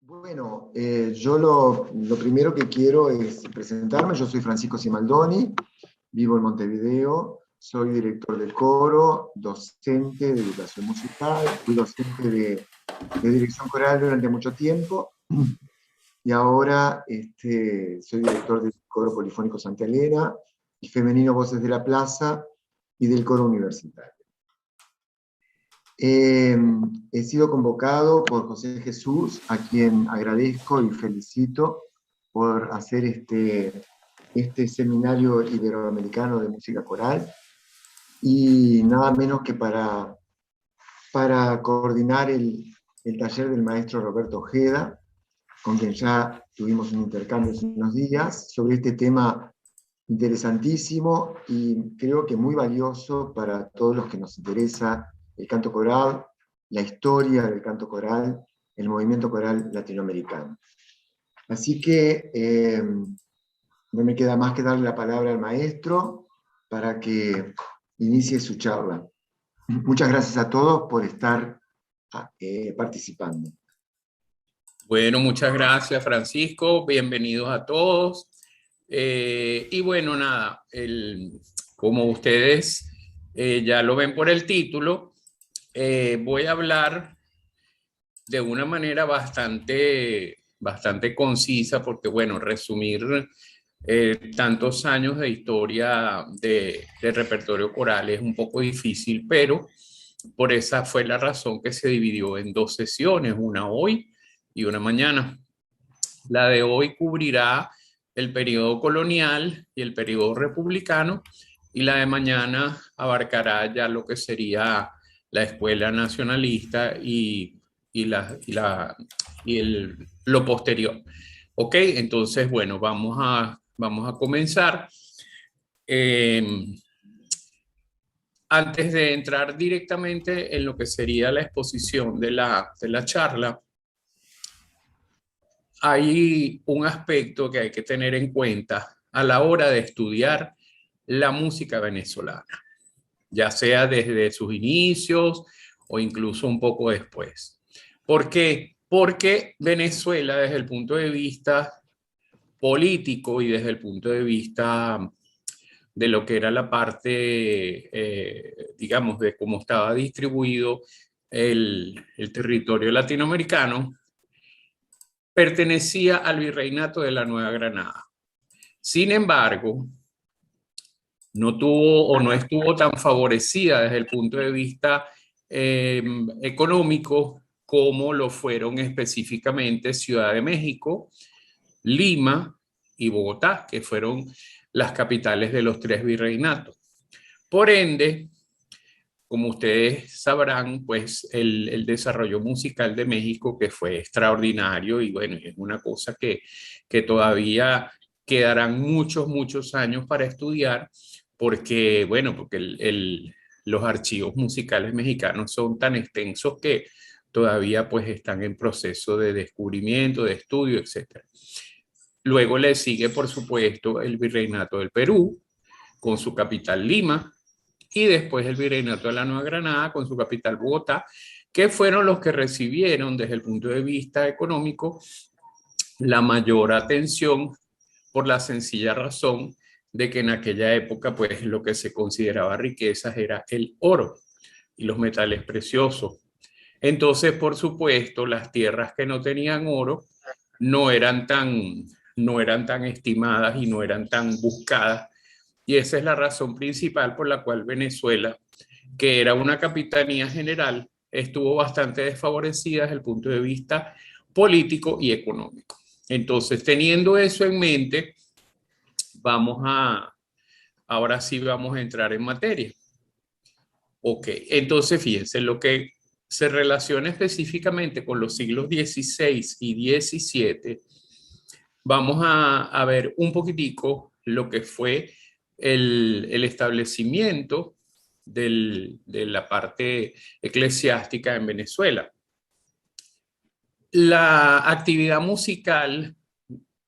Bueno, yo lo primero que quiero es presentarme. Yo soy Francisco Cimaldoni, vivo en Montevideo, soy director de coro, docente de educación musical, fui docente de dirección coral durante mucho tiempo y ahora soy director del coro polifónico Santa Elena, y femenino Voces de la Plaza y del coro universitario. He sido convocado por José Jesús, a quien agradezco y felicito por hacer este seminario iberoamericano de música coral, y nada menos que para coordinar el taller del maestro Roberto Ojeda, con quien ya tuvimos un intercambio hace unos días sobre este tema interesantísimo y creo que muy valioso para todos los que nos interesa el canto coral, la historia del canto coral, el movimiento coral latinoamericano. Así que no me queda más que darle la palabra al maestro para que inicie su charla. Muchas gracias a todos por estar participando. Bueno, muchas gracias, Francisco. Bienvenidos a todos. Y bueno, nada, como ustedes ya lo ven por el título, voy a hablar de una manera bastante concisa, porque bueno, resumir tantos años de historia de repertorio coral es un poco difícil, pero por esa fue la razón que se dividió en dos sesiones, una hoy y una mañana. La de hoy cubrirá el periodo colonial y el periodo republicano, y la de mañana abarcará ya lo que sería la escuela nacionalista y lo posterior. Ok, entonces, bueno, vamos a comenzar. Antes de entrar directamente en lo que sería la exposición de la charla, hay un aspecto que hay que tener en cuenta a la hora de estudiar la música venezolana, ya sea desde sus inicios o incluso un poco después. ¿Por qué? Porque Venezuela, desde el punto de vista político y desde el punto de vista de lo que era la parte, digamos, de cómo estaba distribuido el territorio latinoamericano, pertenecía al virreinato de la Nueva Granada. Sin embargo, no tuvo o no estuvo tan favorecida desde el punto de vista económico como lo fueron específicamente Ciudad de México, Lima y Bogotá, que fueron las capitales de los tres virreinatos. Por ende, como ustedes sabrán, pues el desarrollo musical de México, que fue extraordinario, y bueno, es una cosa que todavía quedarán muchos años para estudiar, porque, bueno, porque los archivos musicales mexicanos son tan extensos que todavía pues están en proceso de descubrimiento, de estudio, etc. Luego le sigue, por supuesto, el Virreinato del Perú, con su capital Lima, y después el Virreinato de la Nueva Granada, con su capital Bogotá, que fueron los que recibieron desde el punto de vista económico la mayor atención, por la sencilla razón de que en aquella época pues lo que se consideraba riquezas era el oro y los metales preciosos. Entonces, por supuesto, las tierras que no tenían oro no eran tan estimadas y no eran tan buscadas, y esa es la razón principal por la cual Venezuela, que era una capitanía general, estuvo bastante desfavorecida desde el punto de vista político y económico. Entonces, teniendo eso en mente, ahora sí vamos a entrar en materia. Ok, entonces fíjense, lo que se relaciona específicamente con los siglos XVI y XVII, vamos a ver un poquitico lo que fue el establecimiento de la parte eclesiástica en Venezuela. La actividad musical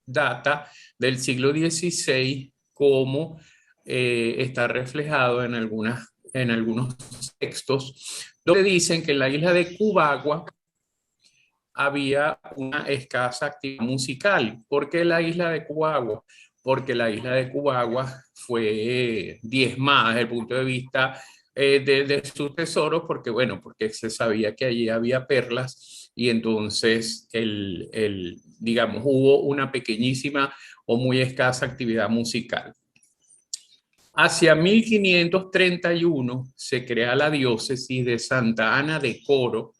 data del siglo XVI, como está reflejado en algunos textos, donde dicen que en la isla de Cubagua había una escasa actividad musical. ¿Por qué la isla de Cubagua? Porque la isla de Cubagua fue diezmada desde el punto de vista de sus tesoros, porque bueno, porque se sabía que allí había perlas y entonces digamos, hubo una pequeñísima o muy escasa actividad musical. Hacia 1531 se crea la diócesis de Santa Ana de Coro,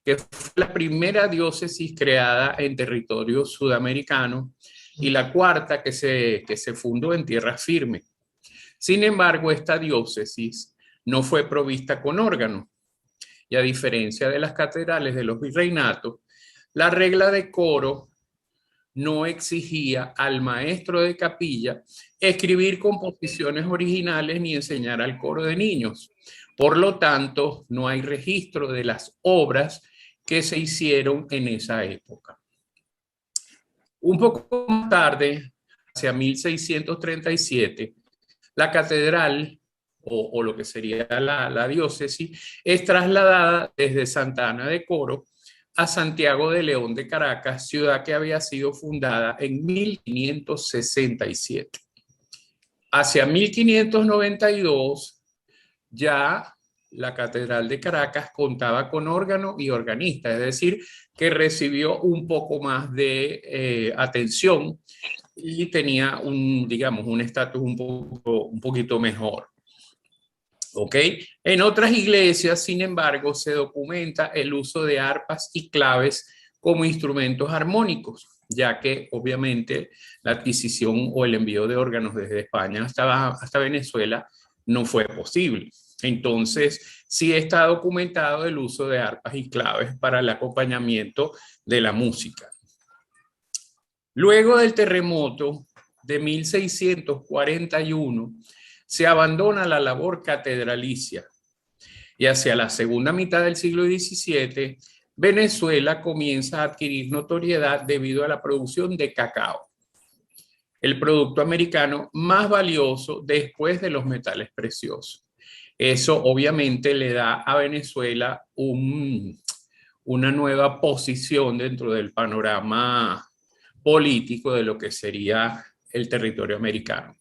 que fue la primera diócesis creada en territorio sudamericano y la cuarta que se fundó en tierra firme. Sin embargo, esta diócesis no fue provista con órgano, y a diferencia de las catedrales de los virreinatos, la regla de coro no exigía al maestro de capilla escribir composiciones originales ni enseñar al coro de niños. Por lo tanto, no hay registro de las obras que se hicieron en esa época. Un poco más tarde, hacia 1637, la catedral, o lo que sería la diócesis, es trasladada desde Santa Ana de Coro a Santiago de León de Caracas, ciudad que había sido fundada en 1567. Hacia 1592, ya la Catedral de Caracas contaba con órgano y organista, es decir, que recibió un poco más de atención y tenía digamos, un estatus un poquito mejor. ¿Ok? En otras iglesias, sin embargo, se documenta el uso de arpas y claves como instrumentos armónicos, ya que obviamente la adquisición o el envío de órganos desde España hasta Venezuela no fue posible. Entonces, sí está documentado el uso de arpas y claves para el acompañamiento de la música. Luego del terremoto de 1641, se abandona la labor catedralicia y hacia la segunda mitad del siglo XVII, Venezuela comienza a adquirir notoriedad debido a la producción de cacao, el producto americano más valioso después de los metales preciosos. Eso obviamente le da a Venezuela una nueva posición dentro del panorama político de lo que sería el territorio americano.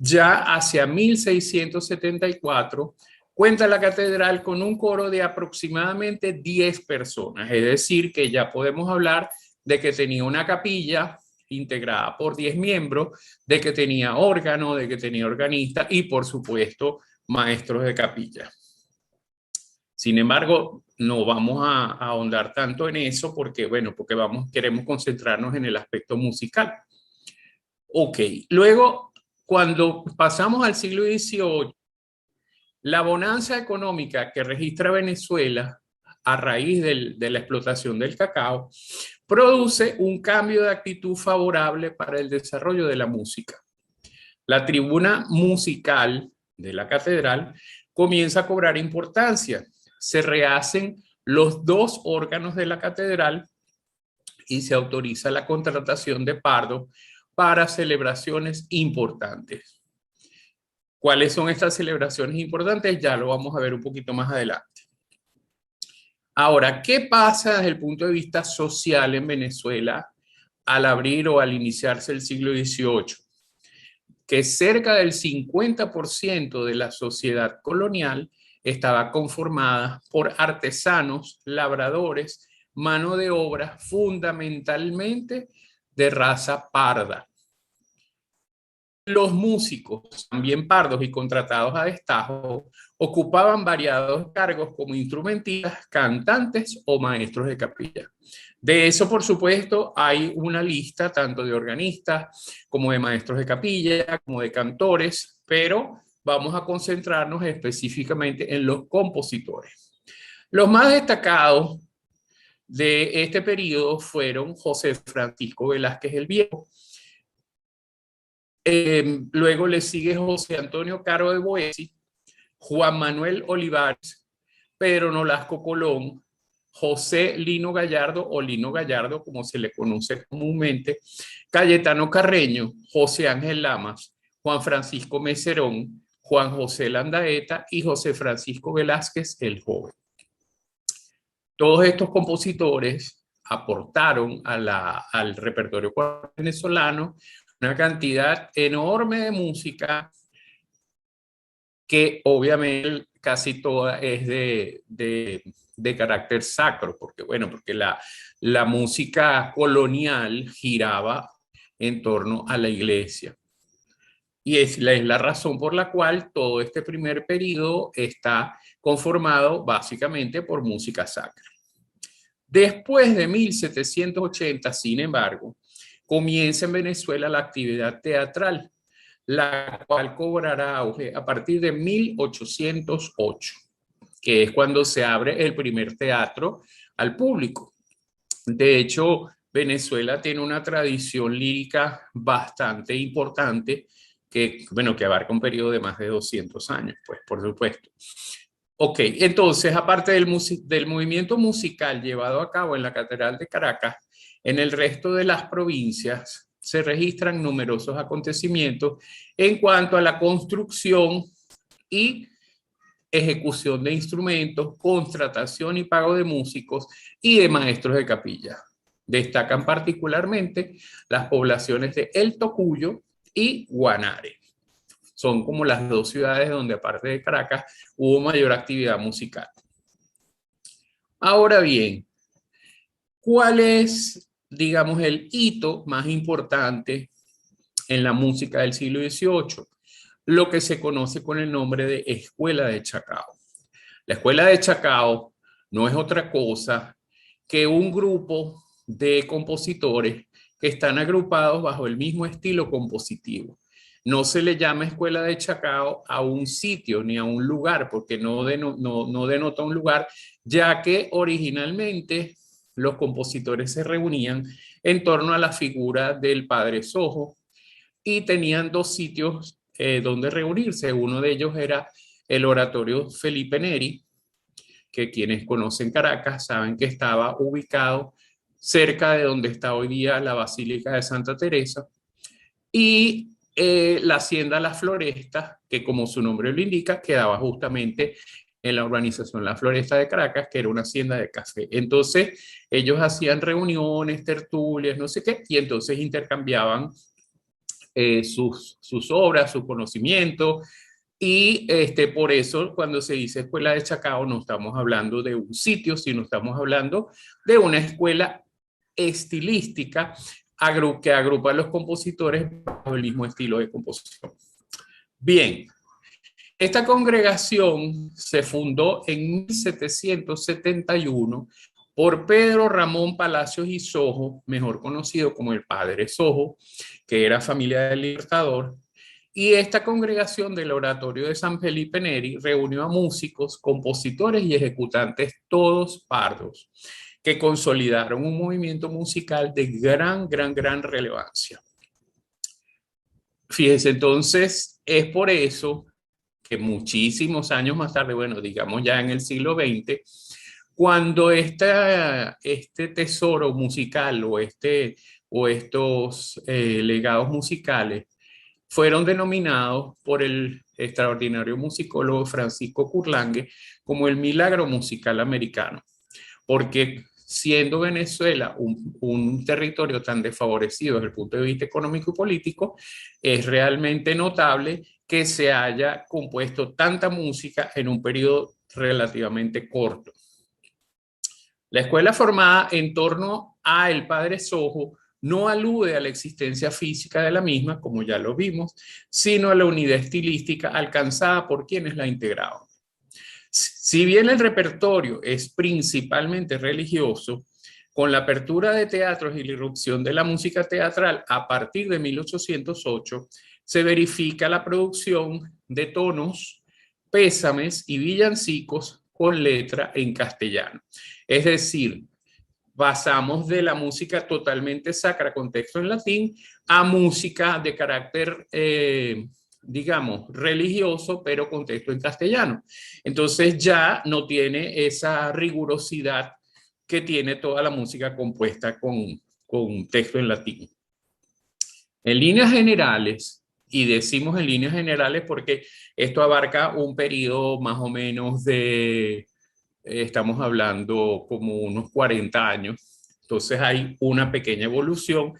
Ya hacia 1674 cuenta la catedral con un coro de aproximadamente 10 personas, es decir, que ya podemos hablar de que tenía una capilla integrada por 10 miembros, de que tenía órgano, de que tenía organista y, por supuesto, maestros de capilla. Sin embargo, no vamos a ahondar tanto en eso porque, bueno, porque queremos concentrarnos en el aspecto musical. Ok, luego, cuando pasamos al siglo XVIII, la bonanza económica que registra Venezuela a raíz de la explotación del cacao produce un cambio de actitud favorable para el desarrollo de la música. La tribuna musical de la catedral comienza a cobrar importancia. Se rehacen los 2 órganos de la catedral y se autoriza la contratación de pardos para celebraciones importantes. ¿Cuáles son estas celebraciones importantes? Ya lo vamos a ver un poquito más adelante. Ahora, ¿qué pasa desde el punto de vista social en Venezuela al abrir o al iniciarse el siglo XVIII? Que cerca del 50% de la sociedad colonial estaba conformada por artesanos, labradores, mano de obra fundamentalmente de raza parda. Los músicos, también pardos y contratados a destajo, ocupaban variados cargos como instrumentistas, cantantes o maestros de capilla. De eso, por supuesto, hay una lista tanto de organistas como de maestros de capilla, como de cantores, pero vamos a concentrarnos específicamente en los compositores. Los más destacados de este periodo fueron José Francisco Velázquez el Viejo. Luego le sigue José Antonio Caro de Boesi, Juan Manuel Olivares, Pedro Nolasco Colón, José Lino Gallardo o Lino Gallardo, como se le conoce comúnmente, Cayetano Carreño, José Ángel Lamas, Juan Francisco Mecerón, Juan José Landaeta y José Francisco Velázquez el Joven. Todos estos compositores aportaron al repertorio venezolano una cantidad enorme de música que obviamente casi toda es de carácter sacro, porque bueno, porque la música colonial giraba en torno a la iglesia. Y es la razón por la cual todo este primer periodo está conformado básicamente por música sacra. Después de 1780, sin embargo, comienza en Venezuela la actividad teatral, la cual cobrará auge a partir de 1808, que es cuando se abre el primer teatro al público. De hecho, Venezuela tiene una tradición lírica bastante importante que, bueno, que abarca un periodo de más de 200 años, pues, por supuesto. Ok, entonces, aparte del movimiento musical llevado a cabo en la Catedral de Caracas, en el resto de las provincias se registran numerosos acontecimientos en cuanto a la construcción y ejecución de instrumentos, contratación y pago de músicos y de maestros de capilla. Destacan particularmente las poblaciones de El Tocuyo y Guanare. Son como las dos ciudades donde, aparte de Caracas, hubo mayor actividad musical. Ahora bien, ¿cuál es, digamos, el hito más importante en la música del siglo XVIII? Lo que se conoce con el nombre de Escuela de Chacao. La Escuela de Chacao no es otra cosa que un grupo de compositores que están agrupados bajo el mismo estilo compositivo. No se le llama Escuela de Chacao a un sitio ni a un lugar, porque no denota un lugar, ya que originalmente los compositores se reunían en torno a la figura del Padre Sojo y tenían dos sitios donde reunirse. Uno de ellos era el Oratorio Felipe Neri, que quienes conocen Caracas saben que estaba ubicado cerca de donde está hoy día la Basílica de Santa Teresa, y la Hacienda La Floresta, que como su nombre lo indica, quedaba justamente en la urbanización La Floresta de Caracas, que era una hacienda de café. Entonces, ellos hacían reuniones, tertulias, no sé qué, y entonces intercambiaban sus obras, su conocimiento, y por eso cuando se dice Escuela de Chacao no estamos hablando de un sitio, sino estamos hablando de una escuela estilística que agrupa a los compositores bajo el mismo estilo de composición. Bien, esta congregación se fundó en 1771 por Pedro Ramón Palacios y Sojo, mejor conocido como el Padre Sojo, que era familia del Libertador. Y esta congregación del Oratorio de San Felipe Neri reunió a músicos, compositores y ejecutantes, todos pardos, que consolidaron un movimiento musical de gran relevancia. Fíjense, entonces, es por eso que muchísimos años más tarde, bueno, digamos ya en el siglo XX, cuando este tesoro musical o estos legados musicales fueron denominados por el extraordinario musicólogo Francisco Curlangue como el milagro musical americano, porque siendo Venezuela un territorio tan desfavorecido desde el punto de vista económico y político, es realmente notable que se haya compuesto tanta música en un periodo relativamente corto. La escuela formada en torno a el Padre Sojo no alude a la existencia física de la misma, como ya lo vimos, sino a la unidad estilística alcanzada por quienes la integraban. Si bien el repertorio es principalmente religioso, con la apertura de teatros y la irrupción de la música teatral a partir de 1808, se verifica la producción de tonos, pésames y villancicos con letra en castellano. Es decir, pasamos de la música totalmente sacra con texto en latín a música de carácter, digamos, religioso, pero con texto en castellano. Entonces ya no tiene esa rigurosidad que tiene toda la música compuesta con texto en latín. En líneas generales, y decimos en líneas generales porque esto abarca un periodo más o menos de, estamos hablando como unos 40 años, Entonces hay una pequeña evolución.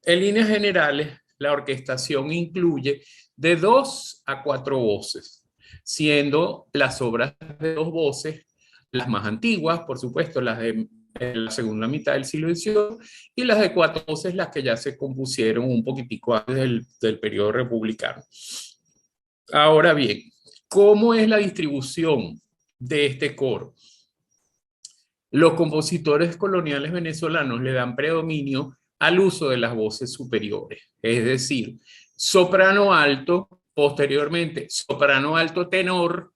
En líneas generales, la orquestación incluye de 2 a 4 voces, siendo las obras de 2 voces las más antiguas, por supuesto, las de la segunda mitad del siglo XVIII, y las de 4 voces las que ya se compusieron un poquitico antes del periodo republicano. Ahora bien, ¿cómo es la distribución de este coro? Los compositores coloniales venezolanos le dan predominio al uso de las voces superiores, es decir, soprano alto, posteriormente soprano alto tenor,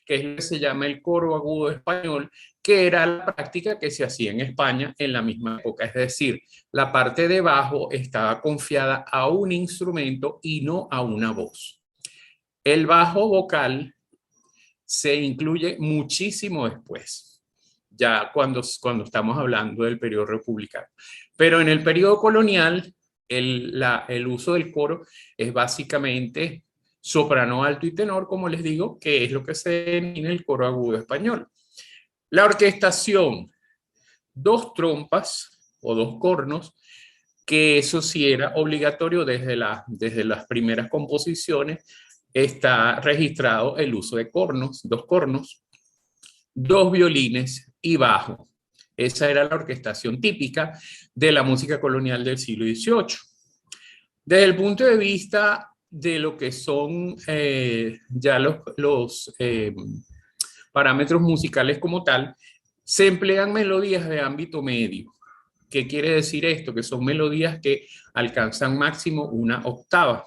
que es lo que se llama el coro agudo español, que era la práctica que se hacía en España en la misma época, es decir, la parte de bajo estaba confiada a un instrumento y no a una voz. El bajo vocal se incluye muchísimo después, ya cuando estamos hablando del periodo republicano. Pero en el periodo colonial, el uso del coro es básicamente soprano alto y tenor, como les digo, que es lo que se denomina el coro agudo español. La orquestación, 2 trompas o 2 cornos, que eso sí era obligatorio desde las primeras composiciones. Está registrado el uso de cornos, 2 cornos, 2 violines y bajo. Esa era la orquestación típica de la música colonial del siglo XVIII. Desde el punto de vista de lo que son ya los parámetros musicales como tal, se emplean melodías de ámbito medio. ¿Qué quiere decir esto? Que son melodías que alcanzan máximo una octava.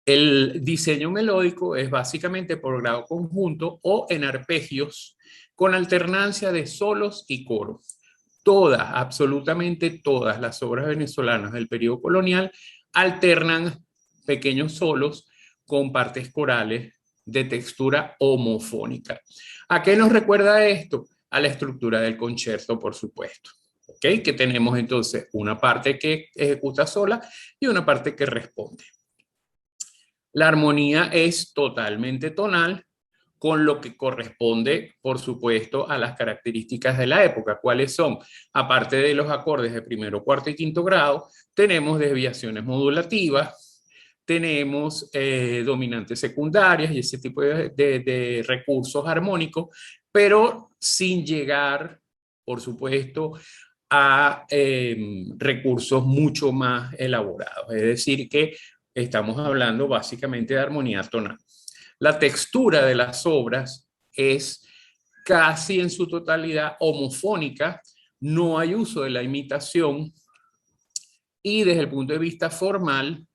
El diseño melódico es básicamente por grado conjunto o en arpegios con alternancia de solos y coro. Todas, absolutamente todas las obras venezolanas del periodo colonial alternan pequeños solos con partes corales de textura homofónica. ¿A qué nos recuerda esto? A la estructura del concierto, por supuesto. ¿Okay? Que tenemos entonces una parte que ejecuta sola y una parte que responde. La armonía es totalmente tonal, con lo que corresponde, por supuesto, a las características de la época. ¿Cuáles son? Aparte de los acordes de primero, cuarto y quinto grado, tenemos desviaciones modulativas, tenemos dominantes secundarias y ese tipo de recursos armónicos, pero sin llegar, por supuesto, a recursos mucho más elaborados. Es decir, que estamos hablando básicamente de armonía tonal. La textura de las obras es casi en su totalidad homofónica, no hay uso de la imitación y desde el punto de vista formal,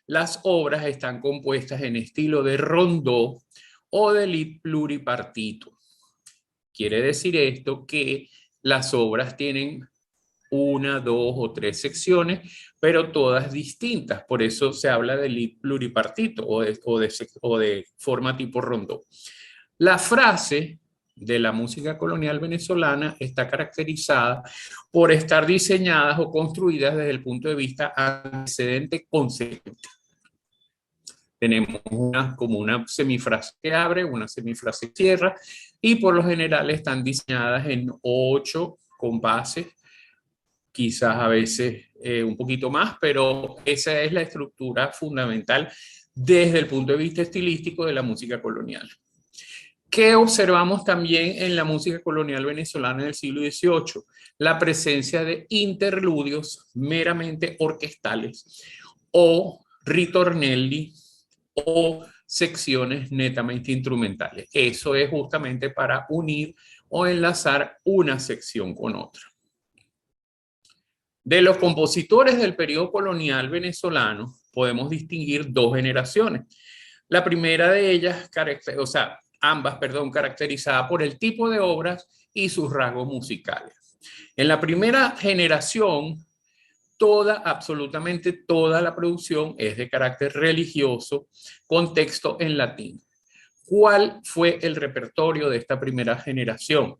las obras están compuestas en estilo de rondó o de lit pluripartito. Quiere decir esto que las obras tienen 1, 2 o 3 secciones, pero todas distintas. Por eso se habla de lit pluripartito o de forma tipo rondó. La frase de la música colonial venezolana está caracterizada por estar diseñadas o construidas desde el punto de vista antecedente-consecuente. Tenemos como una semifrase que abre, una semifrase que cierra, y por lo general están diseñadas en 8 compases, quizás a veces un poquito más, pero esa es la estructura fundamental desde el punto de vista estilístico de la música colonial. ¿Qué observamos también en la música colonial venezolana del siglo XVIII? La presencia de interludios meramente orquestales o ritornelli o secciones netamente instrumentales. Eso es justamente para unir o enlazar una sección con otra. De los compositores del periodo colonial venezolano podemos distinguir 2 generaciones. La primera de ellas, ambas, caracterizada por el tipo de obras y sus rasgos musicales. En la primera generación, absolutamente toda la producción es de carácter religioso, con texto en latín. ¿Cuál fue el repertorio de esta primera generación?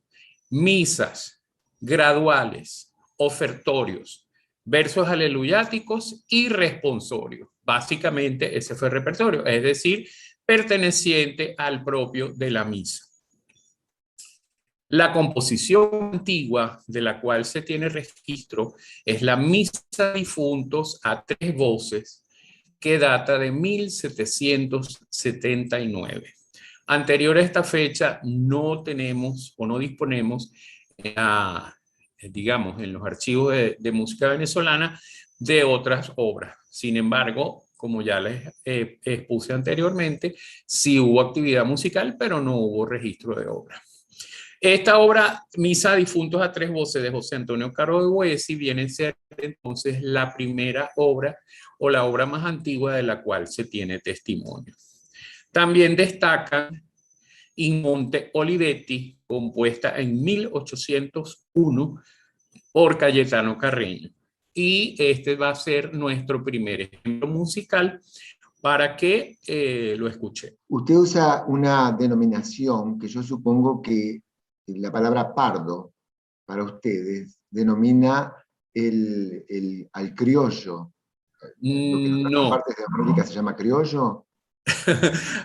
Misas, graduales, ofertorios, versos aleluyáticos y responsorios. Básicamente ese fue el repertorio, es decir, perteneciente al propio de la misa. La composición antigua de la cual se tiene registro es la Misa de Difuntos a tres voces, que data de 1779. Anterior a esta fecha no tenemos o no disponemos, digamos, en los archivos de música venezolana de otras obras. Sin embargo, como ya les expuse anteriormente, sí hubo actividad musical, pero no hubo registro de obra. Esta obra, Misa a Difuntos a tres voces, de José Antonio Caro de Boesi, viene a ser entonces la primera obra o la obra más antigua de la cual se tiene testimonio. También destacan In Monte Olivetti, compuesta en 1801 por Cayetano Carreño. Y este va a ser nuestro primer ejemplo musical para que lo escuche. Usted usa una denominación que yo supongo que la palabra pardo para ustedes denomina al criollo. Lo que en otras No. partes de América se llama criollo.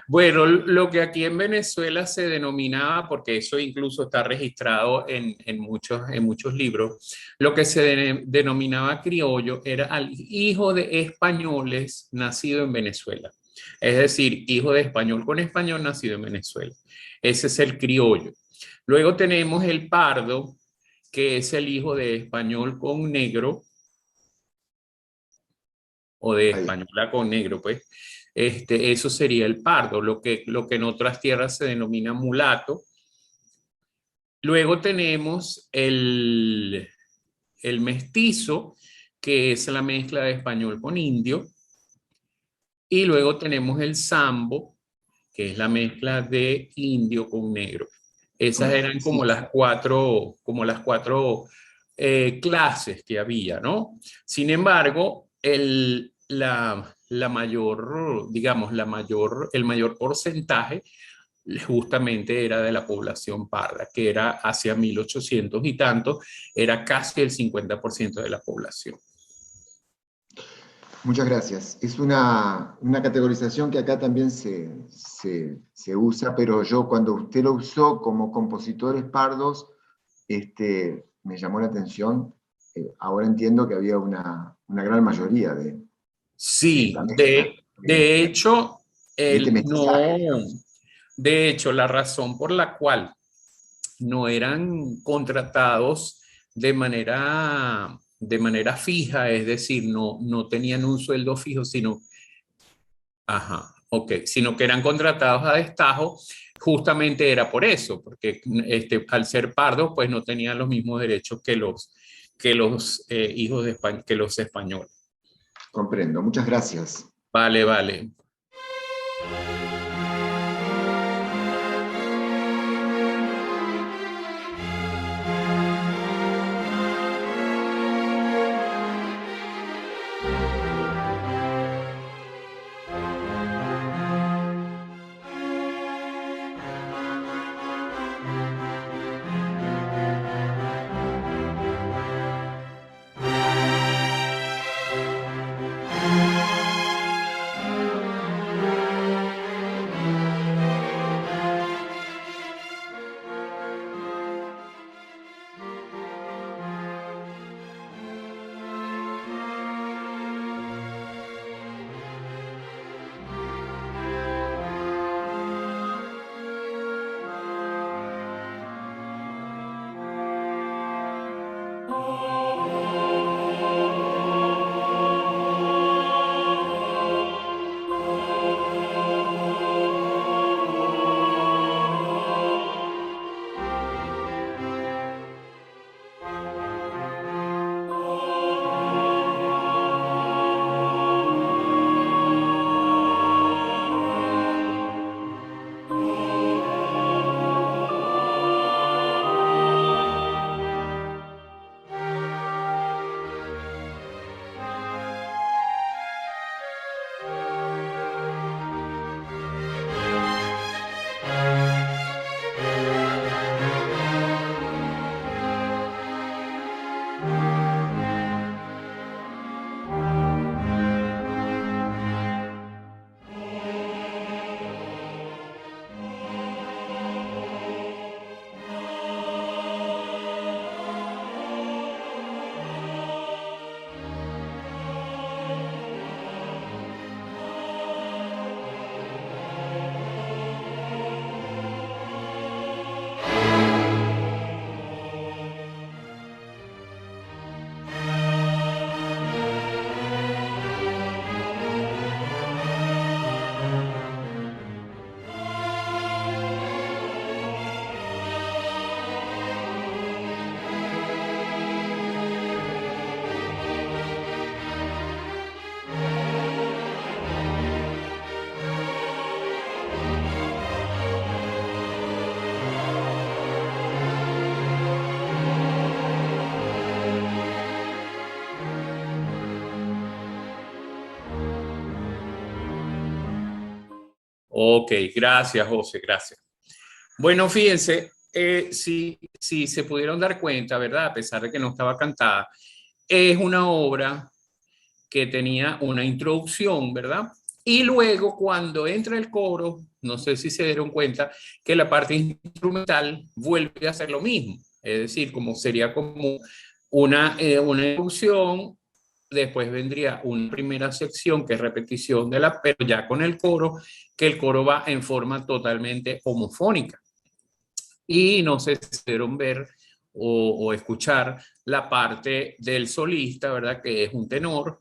Bueno, lo que aquí en Venezuela se denominaba, porque eso incluso está registrado en muchos libros, lo que se denominaba criollo era al hijo de españoles nacido en Venezuela. Es decir, hijo de español con español nacido en Venezuela. Ese es el criollo. Luego tenemos el pardo, que es el hijo de español con negro, o de española con negro, pues. Eso sería el pardo, lo que en otras tierras se denomina mulato. Luego tenemos el mestizo, que es la mezcla de español con indio. Y luego tenemos el sambo, que es la mezcla de indio con negro. Esas eran como las cuatro clases que había, ¿no? Sin embargo, el mayor porcentaje justamente era de la población parda, que era hacia 1800 y tanto, era casi el 50% de la población. Muchas gracias. Es una categorización que acá también se usa, pero yo cuando usted lo usó como compositores pardos, me llamó la atención. Ahora entiendo que había una gran mayoría de Sí, esta mezcla. de hecho, De este mestizaje, no, digamos. de hecho, la razón por la cual no eran contratados de manera fija, es decir, no tenían un sueldo fijo, sino que eran contratados a destajo, justamente era por eso, porque al ser pardos, pues no tenían los mismos derechos que los hijos de que los españoles. Comprendo. Muchas gracias. Vale, vale. Ok, gracias, José, gracias. Bueno, fíjense, si se pudieron dar cuenta, ¿verdad? A pesar de que no estaba cantada, es una obra que tenía una introducción, ¿verdad? Y luego cuando entra el coro, no sé si se dieron cuenta que la parte instrumental vuelve a hacer lo mismo. Es decir, como sería como una introducción, después vendría una primera sección que es repetición de la, pero ya con el coro, que el coro va en forma totalmente homofónica. Y no sé si pudieron ver o escuchar la parte del solista, ¿verdad? Que es un tenor,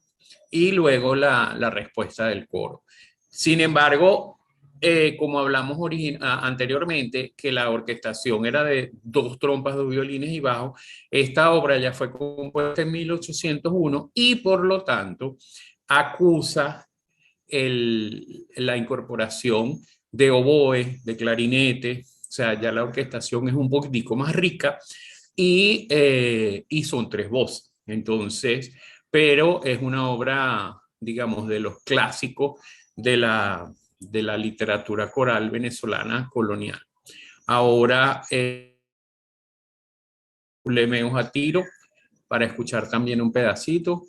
y luego la respuesta del coro. Sin embargo, como hablamos anteriormente, que la orquestación era de dos trompas, dos violines y bajo, esta obra ya fue compuesta en 1801 y por lo tanto acusa la incorporación de oboe, de clarinete, o sea, ya la orquestación es un poquitico más rica y son tres voces. Entonces, pero es una obra, digamos, de los clásicos de la literatura coral venezolana colonial. Ahora, leemos a tiro para escuchar también un pedacito.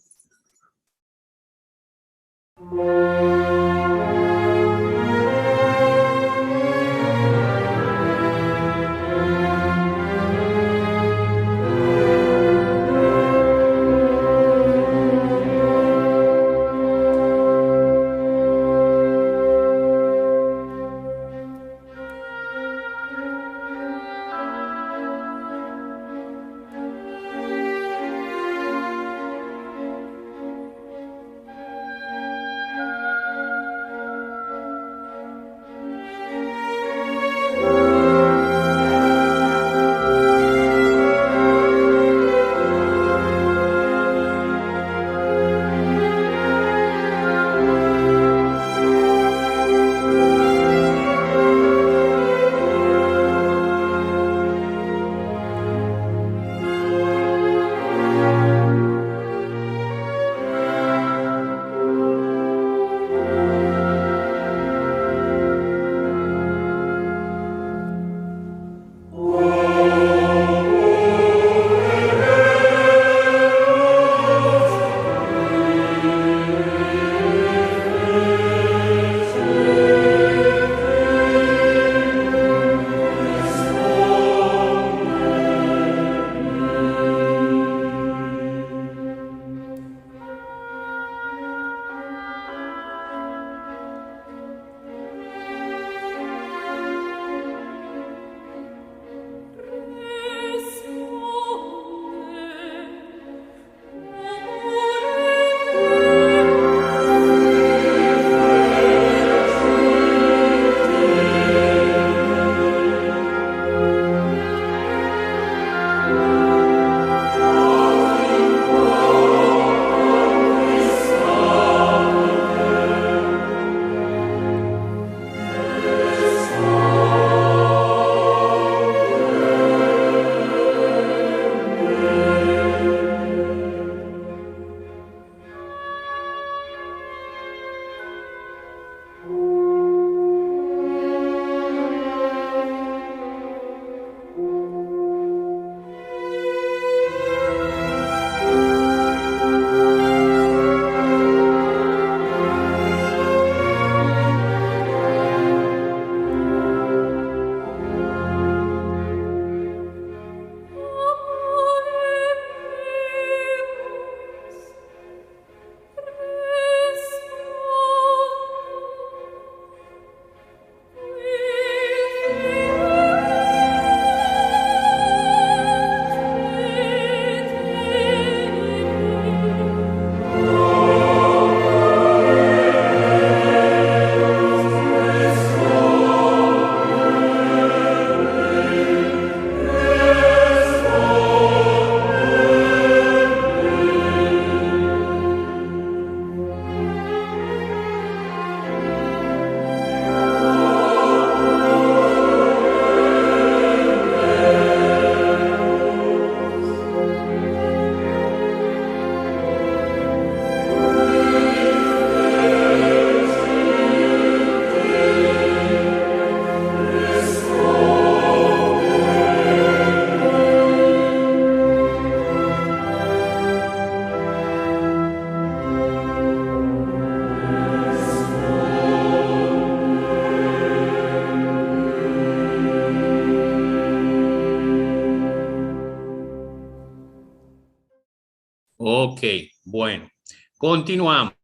Ok, bueno, continuamos.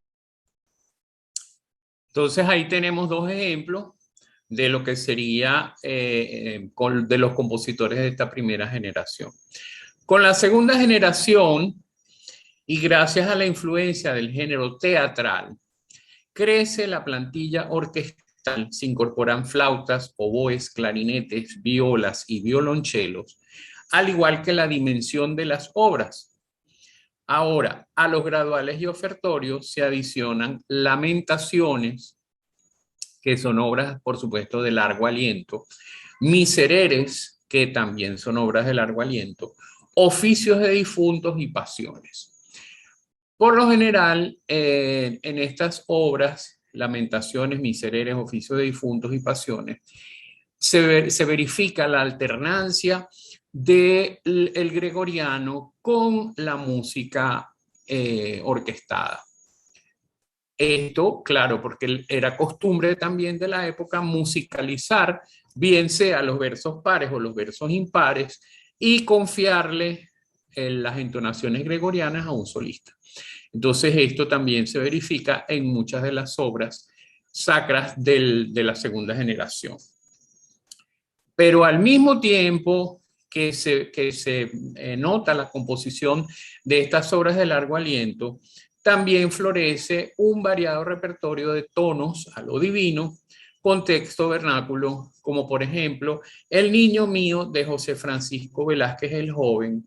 Entonces ahí tenemos dos ejemplos de lo que sería de los compositores de esta primera generación. Con la segunda generación, y gracias a la influencia del género teatral, crece la plantilla orquestal, se incorporan flautas, oboes, clarinetes, violas y violonchelos, al igual que la dimensión de las obras. Ahora, a los graduales y ofertorios se adicionan lamentaciones, que son obras, por supuesto, de largo aliento, misereres, que también son obras de largo aliento, oficios de difuntos y pasiones. Por lo general, en estas obras, lamentaciones, misereres, oficios de difuntos y pasiones, se verifica la alternancia del gregoriano con la música orquestada. Esto, claro, porque era costumbre también de la época musicalizar, bien sea los versos pares o los versos impares, y confiarle las entonaciones gregorianas a un solista. Entonces esto también se verifica en muchas de las obras sacras de la segunda generación. Pero al mismo tiempo que se nota la composición de estas obras de largo aliento, también florece un variado repertorio de tonos a lo divino con texto vernáculo, como por ejemplo El Niño Mío de José Francisco Velázquez el Joven,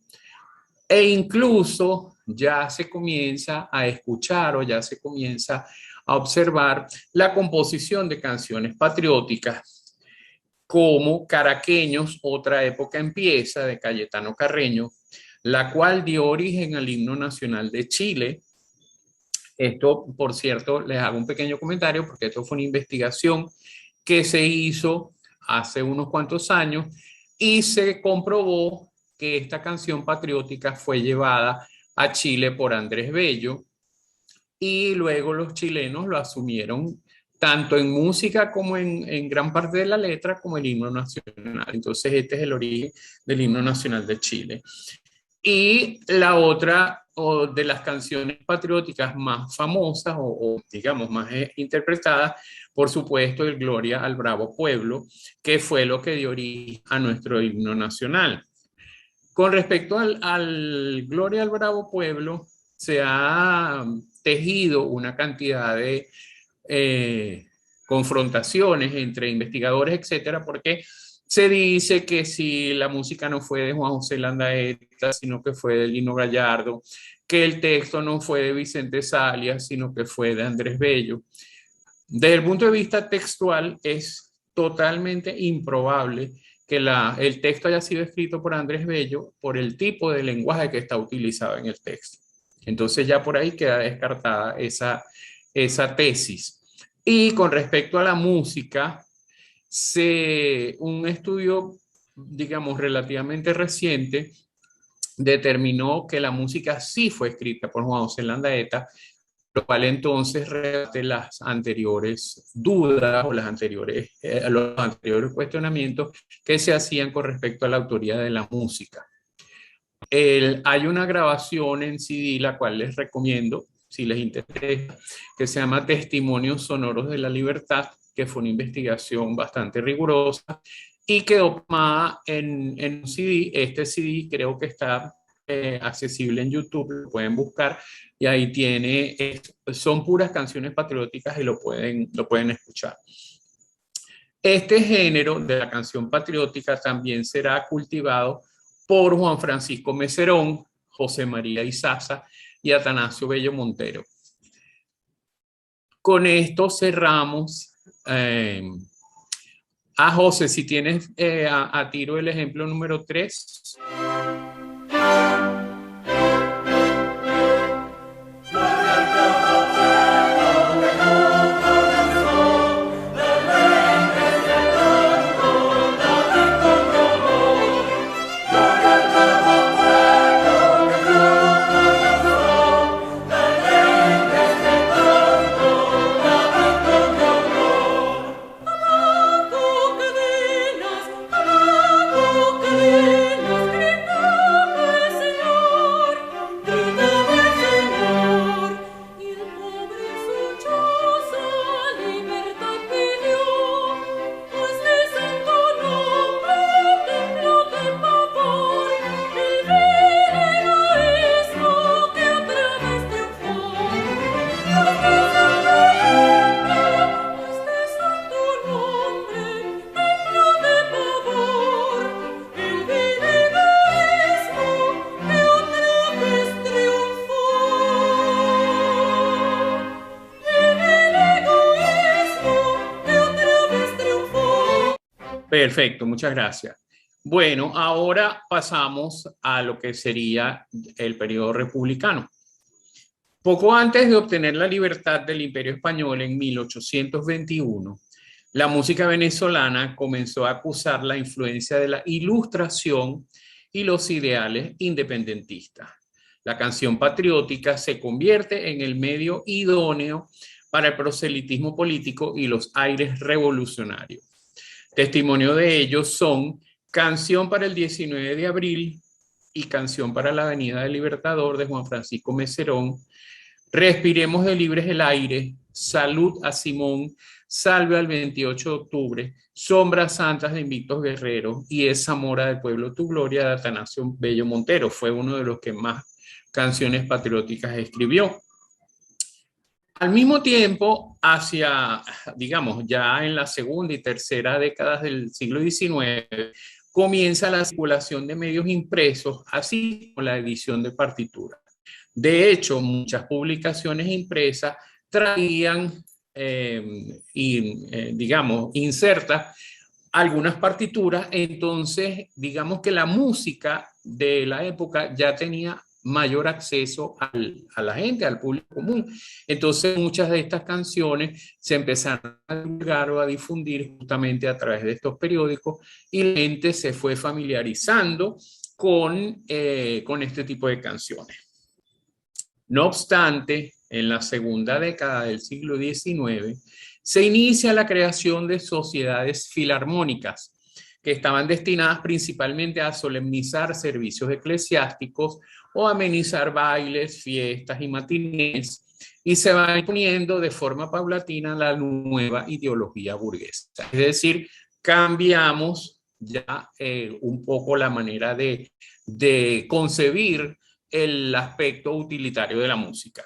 e incluso ya se comienza a escuchar o ya se comienza a observar la composición de canciones patrióticas como Caraqueños, otra época empieza, de Cayetano Carreño, la cual dio origen al himno nacional de Chile. Esto, por cierto, les hago un pequeño comentario porque esto fue una investigación que se hizo hace unos cuantos años y se comprobó que esta canción patriótica fue llevada a Chile por Andrés Bello y luego los chilenos lo asumieron tanto en música como en gran parte de la letra como el himno nacional. Entonces este es el origen del himno nacional de Chile. Y la otra de las canciones patrióticas más famosas o digamos más interpretadas, por supuesto, el Gloria al Bravo Pueblo, que fue lo que dio origen a nuestro himno nacional. Con respecto al Gloria al Bravo Pueblo, se ha tejido una cantidad de confrontaciones entre investigadores, etcétera, porque se dice que si la música no fue de Juan José Landaeta, sino que fue de Lino Gallardo, que el texto no fue de Vicente Salias, sino que fue de Andrés Bello. Desde el punto de vista textual, es totalmente improbable que el texto haya sido escrito por Andrés Bello por el tipo de lenguaje que está utilizado en el texto. Entonces ya por ahí queda descartada esa tesis. Y con respecto a la música, un estudio, digamos, relativamente reciente determinó que la música sí fue escrita por Juan José Landaeta, lo cual entonces rebate las anteriores dudas o los anteriores cuestionamientos que se hacían con respecto a la autoría de la música. Hay una grabación en CD, la cual les recomiendo, si les interesa, que se llama Testimonios Sonoros de la Libertad, que fue una investigación bastante rigurosa y quedó tomada en un CD. Este CD creo que está accesible en YouTube, lo pueden buscar y ahí son puras canciones patrióticas y lo pueden escuchar. Este género de la canción patriótica también será cultivado por Juan Francisco Mecerón, José María Izaza y Atanasio Bello Montero. Con esto cerramos. José, si tienes a tiro el ejemplo número 3. Perfecto, muchas gracias. Bueno, ahora pasamos a lo que sería el periodo republicano. Poco antes de obtener la libertad del Imperio Español en 1821, la música venezolana comenzó a acusar la influencia de la Ilustración y los ideales independentistas. La canción patriótica se convierte en el medio idóneo para el proselitismo político y los aires revolucionarios. Testimonio de ellos son Canción para el 19 de abril y Canción para la Avenida del Libertador de Juan Francisco Mecerón, Respiremos de libres el aire, Salud a Simón, Salve al 28 de octubre, Sombras santas de Invictos Guerreros y Es Zamora del Pueblo tu Gloria de Atanasio Bello Montero. Fue uno de los que más canciones patrióticas escribió. Al mismo tiempo, digamos, ya en la segunda y tercera décadas del siglo XIX, comienza la circulación de medios impresos, así como la edición de partituras. De hecho, muchas publicaciones impresas traían, digamos, insertas algunas partituras. Entonces, digamos que la música de la época ya tenía mayor acceso a la gente, al público común. Entonces, muchas de estas canciones se empezaron a divulgar o a difundir justamente a través de estos periódicos y la gente se fue familiarizando con este tipo de canciones. No obstante, en la segunda década del siglo XIX, se inicia la creación de sociedades filarmónicas que estaban destinadas principalmente a solemnizar servicios eclesiásticos o amenizar bailes, fiestas y matinés, y se va imponiendo de forma paulatina la nueva ideología burguesa. Es decir, cambiamos ya un poco la manera de concebir el aspecto utilitario de la música.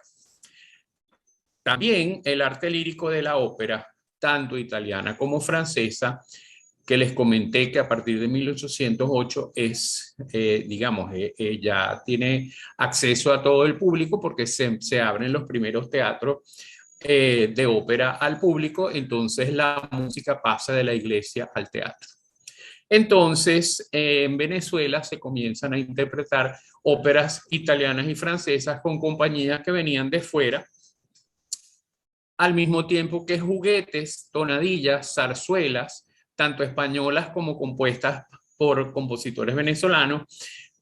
También el arte lírico de la ópera, tanto italiana como francesa, que les comenté que a partir de 1808 ya tiene acceso a todo el público porque se abren los primeros teatros de ópera al público, entonces la música pasa de la iglesia al teatro. Entonces, en Venezuela se comienzan a interpretar óperas italianas y francesas con compañías que venían de fuera, al mismo tiempo que juguetes, tonadillas, zarzuelas, tanto españolas como compuestas por compositores venezolanos,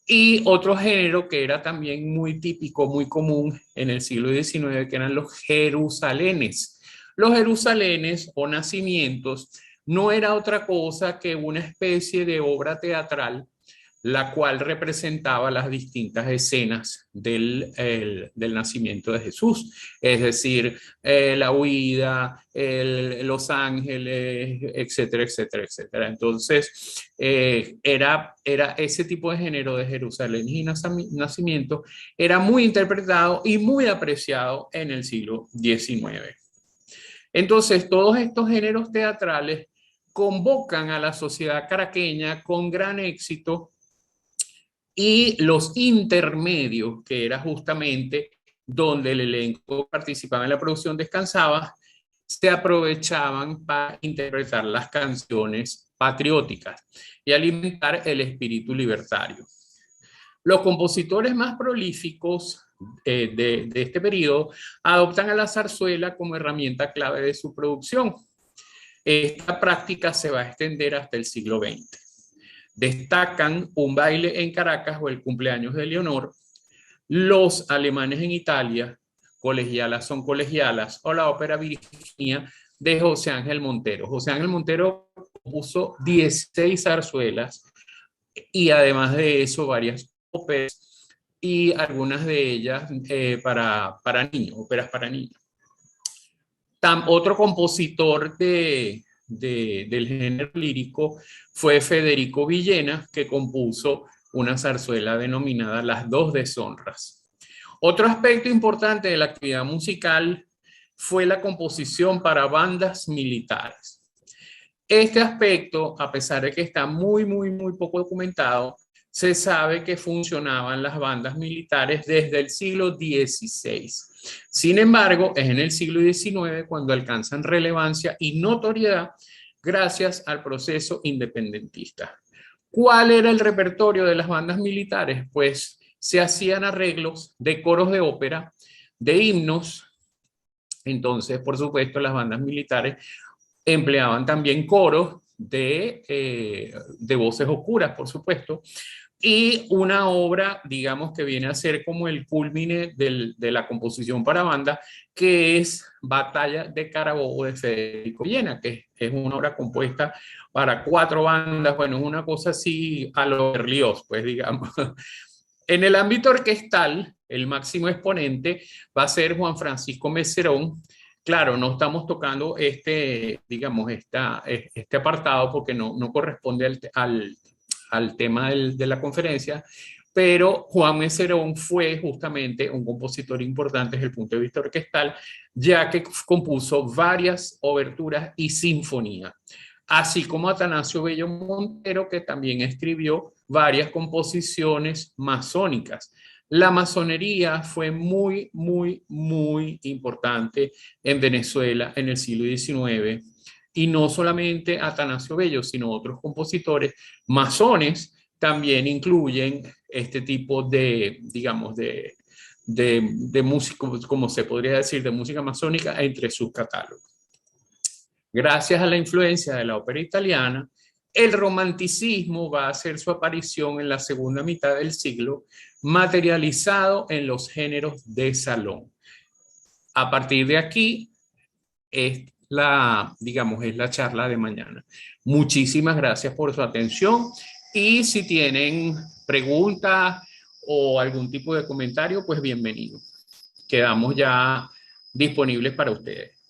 y otro género que era también muy típico, muy común en el siglo XIX, que eran los jerusalenes. Los jerusalenes o nacimientos no era otra cosa que una especie de obra teatral, la cual representaba las distintas escenas del nacimiento de Jesús, es decir, la huida, los ángeles, etcétera, etcétera, etcétera. Entonces, era ese tipo de género de Jerusalén y nacimiento, era muy interpretado y muy apreciado en el siglo XIX. Entonces, todos estos géneros teatrales convocan a la sociedad caraqueña con gran éxito, y los intermedios, que era justamente donde el elenco participaba en la producción, descansaba, se aprovechaban para interpretar las canciones patrióticas y alimentar el espíritu libertario. Los compositores más prolíficos de este periodo adoptan a la zarzuela como herramienta clave de su producción. Esta práctica se va a extender hasta el siglo XX. Destacan Un baile en Caracas o El cumpleaños de Leonor, Los alemanes en Italia, Colegialas son colegialas, o la ópera Virginia de José Ángel Montero. José Ángel Montero compuso 16 zarzuelas y además de eso varias óperas y algunas de ellas para niños, óperas para niños. Otro compositor del género lírico fue Federico Villena, que compuso una zarzuela denominada Las dos deshonras. Otro aspecto importante de la actividad musical fue la composición para bandas militares. Este aspecto, a pesar de que está muy poco documentado, se sabe que funcionaban las bandas militares desde el siglo XVI. Sin embargo, es en el siglo XIX cuando alcanzan relevancia y notoriedad gracias al proceso independentista. ¿Cuál era el repertorio de las bandas militares? Pues se hacían arreglos de coros de ópera, de himnos. Entonces, por supuesto, las bandas militares empleaban también coros de voces oscuras, por supuesto, y una obra, digamos, que viene a ser como el culmine de la composición para banda, que es Batalla de Carabobo de Federico Villena, que es una obra compuesta para 4 bandas, bueno, es una cosa así a lo Berlioz, pues digamos. En el ámbito orquestal, el máximo exponente va a ser Juan Francisco Meserón. Claro, no estamos tocando digamos, este apartado porque no corresponde al tema de la conferencia, pero Juan Meserón fue justamente un compositor importante desde el punto de vista orquestal, ya que compuso varias oberturas y sinfonías, así como Atanasio Bello Montero, que también escribió varias composiciones masónicas. La masonería fue muy, muy, muy importante en Venezuela en el siglo XIX, y no solamente Atanasio Bello, sino otros compositores masones también incluyen este tipo de, digamos, de música, como se podría decir, de música masónica entre sus catálogos. Gracias a la influencia de la ópera italiana, el romanticismo va a hacer su aparición en la segunda mitad del siglo, materializado en los géneros de salón. A partir de aquí es digamos, es la charla de mañana. Muchísimas gracias por su atención, y si tienen preguntas o algún tipo de comentario, pues bienvenido. Quedamos ya disponibles para ustedes.